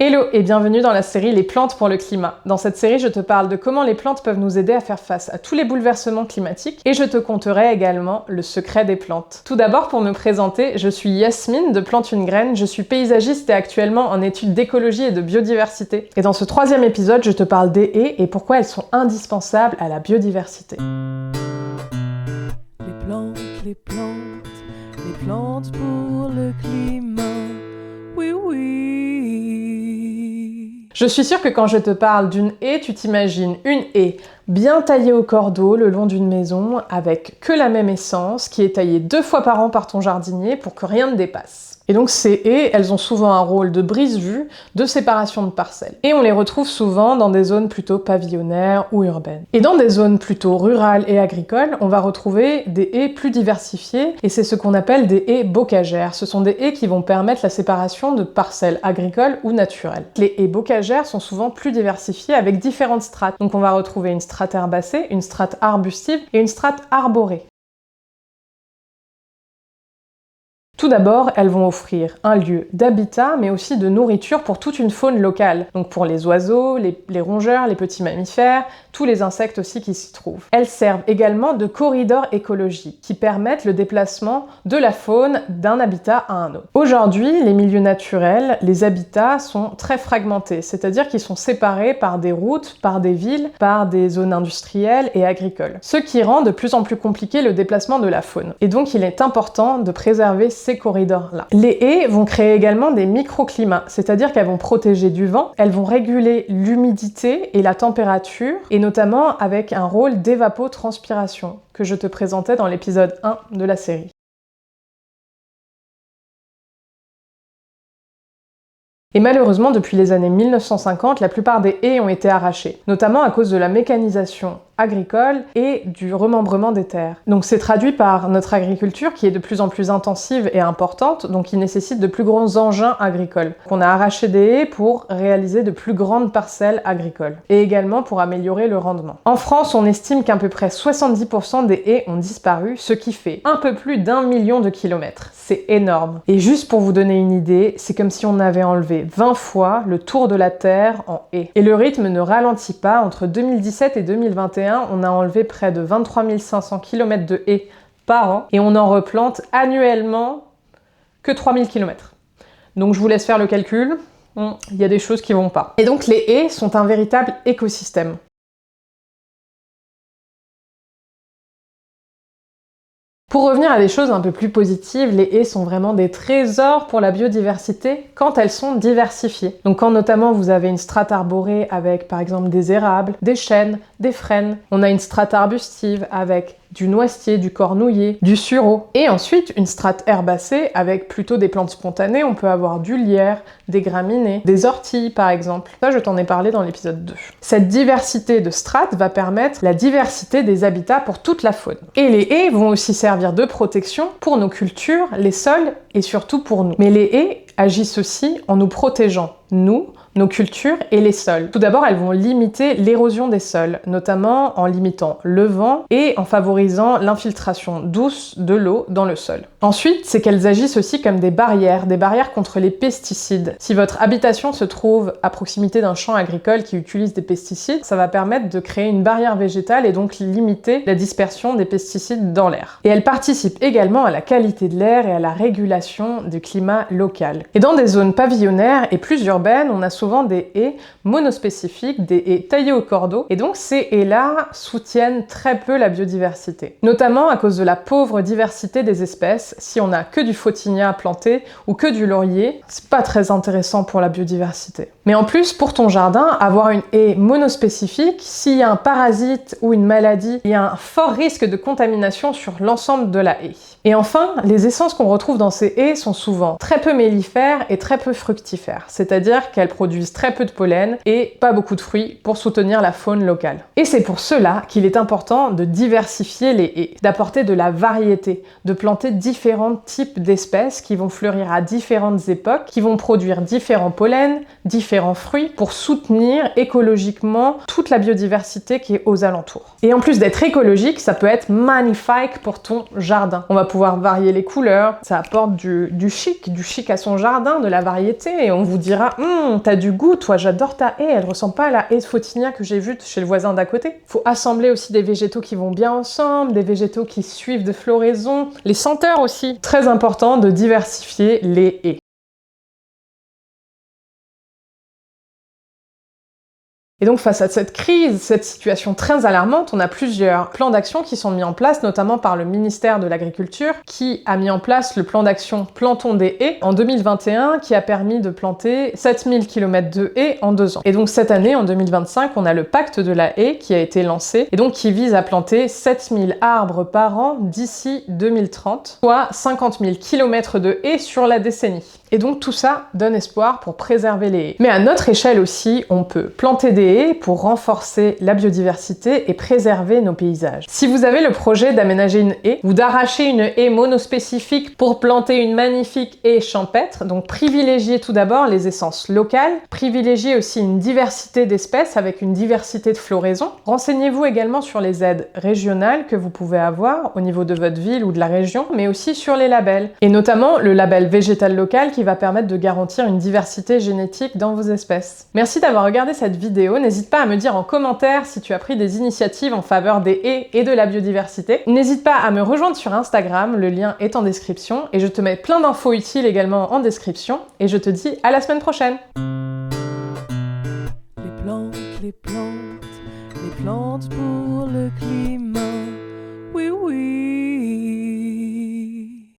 Hello et bienvenue dans la série Les plantes pour le climat. Dans cette série, je te parle de comment les plantes peuvent nous aider à faire face à tous les bouleversements climatiques et je te conterai également le secret des plantes. Tout d'abord, pour me présenter, je suis Yasmine de Plante une graine, je suis paysagiste et actuellement en études d'écologie et de biodiversité. Et dans ce troisième épisode, je te parle des haies et pourquoi elles sont indispensables à la biodiversité. Les plantes pour le climat, oui oui. Je suis sûre que quand je te parle d'une haie, tu t'imagines une haie bien taillée au cordeau le long d'une maison avec que la même essence qui est taillée 2 fois par an par ton jardinier pour que rien ne dépasse. Et donc ces haies, elles ont souvent un rôle de brise-vue, de séparation de parcelles. Et on les retrouve souvent dans des zones plutôt pavillonnaires ou urbaines. Et dans des zones plutôt rurales et agricoles, on va retrouver des haies plus diversifiées et c'est ce qu'on appelle des haies bocagères. Ce sont des haies qui vont permettre la séparation de parcelles agricoles ou naturelles. Les haies bocagères sont souvent plus diversifiées avec différentes strates. Donc on va retrouver une strate herbacée, une strate arbustive et une strate arborée. Tout d'abord, elles vont offrir un lieu d'habitat, mais aussi de nourriture pour toute une faune locale. Donc pour les oiseaux, les rongeurs, les petits mammifères, tous les insectes aussi qui s'y trouvent. Elles servent également de corridors écologiques, qui permettent le déplacement de la faune d'un habitat à un autre. Aujourd'hui, les milieux naturels, les habitats sont très fragmentés, c'est-à-dire qu'ils sont séparés par des routes, par des villes, par des zones industrielles et agricoles. Ce qui rend de plus en plus compliqué le déplacement de la faune. Et donc il est important de préserver ces corridors-là. Les haies vont créer également des microclimats, c'est-à-dire qu'elles vont protéger du vent, elles vont réguler l'humidité et la température, et notamment avec un rôle d'évapotranspiration, que je te présentais dans l'épisode 1 de la série. Et malheureusement, depuis les années 1950, la plupart des haies ont été arrachées, notamment à cause de la mécanisation agricole et du remembrement des terres. Donc c'est traduit par notre agriculture qui est de plus en plus intensive et importante, donc qui nécessite de plus grands engins agricoles. On a arraché des haies pour réaliser de plus grandes parcelles agricoles, et également pour améliorer le rendement. En France, on estime qu'à peu près 70% des haies ont disparu, ce qui fait un peu plus d'1 million de kilomètres. C'est énorme. Et juste pour vous donner une idée, c'est comme si on avait enlevé 20 fois le tour de la Terre en haies. Et le rythme ne ralentit pas. Entre 2017 et 2021, on a enlevé près de 23 500 km de haies par an et on en replante annuellement que 3000 km. Donc je vous laisse faire le calcul, il y a des choses qui vont pas. Et donc les haies sont un véritable écosystème. Pour revenir à des choses un peu plus positives, les haies sont vraiment des trésors pour la biodiversité quand elles sont diversifiées. Donc quand notamment vous avez une strate arborée avec par exemple des érables, des chênes, des frênes, on a une strate arbustive avec du noisetier, du cornouiller, du sureau. Et ensuite, une strate herbacée avec plutôt des plantes spontanées. On peut avoir du lierre, des graminées, des orties par exemple. Ça, je t'en ai parlé dans l'épisode 2. Cette diversité de strates va permettre la diversité des habitats pour toute la faune. Et les haies vont aussi servir de protection pour nos cultures, les sols et surtout pour nous. Mais les haies agissent aussi en nous protégeant, nous, nos cultures et les sols. Tout d'abord, elles vont limiter l'érosion des sols, notamment en limitant le vent et en favorisant l'infiltration douce de l'eau dans le sol. Ensuite, c'est qu'elles agissent aussi comme des barrières contre les pesticides. Si votre habitation se trouve à proximité d'un champ agricole qui utilise des pesticides, ça va permettre de créer une barrière végétale et donc limiter la dispersion des pesticides dans l'air. Et elles participent également à la qualité de l'air et à la régulation du climat local. Et dans des zones pavillonnaires et plus urbaines, on a souvent des haies monospécifiques, des haies taillées au cordeau, et donc ces haies-là soutiennent très peu la biodiversité. Notamment à cause de la pauvre diversité des espèces. Si on n'a que du photinia planté ou que du laurier, c'est pas très intéressant pour la biodiversité. Mais en plus, pour ton jardin, avoir une haie monospécifique, s'il y a un parasite ou une maladie, il y a un fort risque de contamination sur l'ensemble de la haie. Et enfin, les essences qu'on retrouve dans ces haies sont souvent très peu mellifères et très peu fructifères, c'est-à-dire qu'elles produisent très peu de pollen et pas beaucoup de fruits pour soutenir la faune locale. Et c'est pour cela qu'il est important de diversifier les haies, d'apporter de la variété, de planter différents types d'espèces qui vont fleurir à différentes époques, qui vont produire différents pollens, différents différents fruits pour soutenir écologiquement toute la biodiversité qui est aux alentours. Et en plus d'être écologique, ça peut être magnifique pour ton jardin. On va pouvoir varier les couleurs, ça apporte du chic à son jardin, de la variété, et on vous dira t'as du goût, toi, j'adore ta haie, elle ressemble pas à la haie de Photinia que j'ai vue chez le voisin d'à côté. Faut assembler aussi des végétaux qui vont bien ensemble, des végétaux qui suivent de floraison, les senteurs aussi. Très important de diversifier les haies. Et donc face à cette crise, cette situation très alarmante, on a plusieurs plans d'action qui sont mis en place, notamment par le ministère de l'Agriculture, qui a mis en place le plan d'action Plantons des haies en 2021, qui a permis de planter 7000 km de haies en 2 ans. Et donc cette année, en 2025, on a le pacte de la haie qui a été lancé, et donc qui vise à planter 7000 arbres par an d'ici 2030, soit 50 000 km de haies sur la décennie. Et donc tout ça donne espoir pour préserver les haies. Mais à notre échelle aussi, on peut planter des haies pour renforcer la biodiversité et préserver nos paysages. Si vous avez le projet d'aménager une haie ou d'arracher une haie monospécifique pour planter une magnifique haie champêtre, donc privilégiez tout d'abord les essences locales, privilégiez aussi une diversité d'espèces avec une diversité de floraison. Renseignez-vous également sur les aides régionales que vous pouvez avoir au niveau de votre ville ou de la région, mais aussi sur les labels, et notamment le label végétal local qui va permettre de garantir une diversité génétique dans vos espèces. Merci d'avoir regardé cette vidéo. N'hésite pas à me dire en commentaire si tu as pris des initiatives en faveur des haies et de la biodiversité. N'hésite pas à me rejoindre sur Instagram, le lien est en description, et je te mets plein d'infos utiles également en description, et je te dis à la semaine prochaine. Les plantes, les plantes, les plantes pour le climat. Oui, oui.